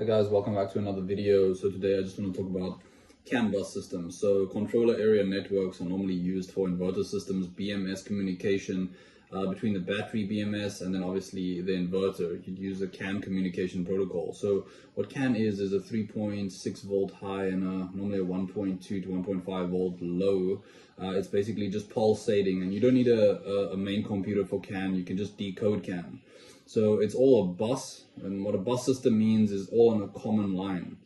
Hi guys, welcome back to another video. So today I just want to talk about CANBUS systems. So controller area networks are normally used for inverter systems, BMS communication between the battery BMS and then obviously the inverter. You'd use a CAN communication protocol. So what CAN is a 3.6 volt high and normally a 1.2 to 1.5 volt low. It's basically just pulsating, and you don't need a main computer for CAN. You can just decode CAN. So it's all a bus, and what a bus system means is all on a common line.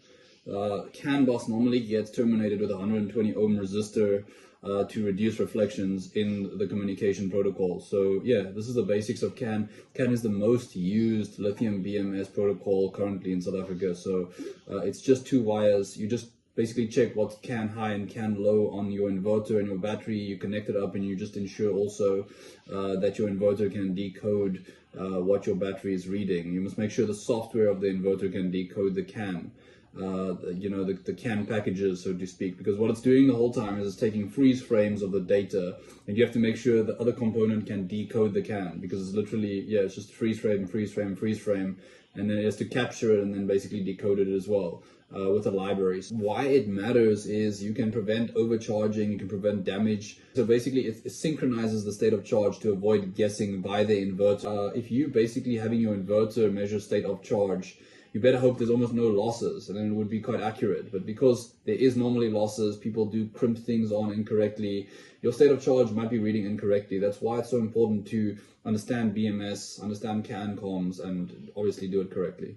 CAN bus normally gets terminated with a 120 ohm resistor to reduce reflections in the communication protocol. So yeah, this is the basics of CAN. CAN is the most used lithium BMS protocol currently in South Africa. So it's just two wires. You just basically check what's CAN high and CAN low on your inverter and your battery. You connect it up, and you just ensure also that your inverter can decode what your battery is reading. You must make sure the software of the inverter can decode the CAN, the CAN packages, so to speak, because what it's doing the whole time is it's taking freeze frames of the data, and you have to make sure the other component can decode the CAN, because it's literally, it's just freeze frame, freeze frame, freeze frame, and then it has to capture it and then basically decode it as well with the libraries. Why it matters is you can prevent overcharging, you can prevent damage. So basically it synchronizes the state of charge to avoid guessing by the inverter. If you basically having your inverter measure state of charge, you better hope there's almost no losses, and then it would be quite accurate. But because there is normally losses, people do crimp things on incorrectly, your state of charge might be reading incorrectly. That's why it's so important to understand BMS, understand CAN comms, and obviously do it correctly.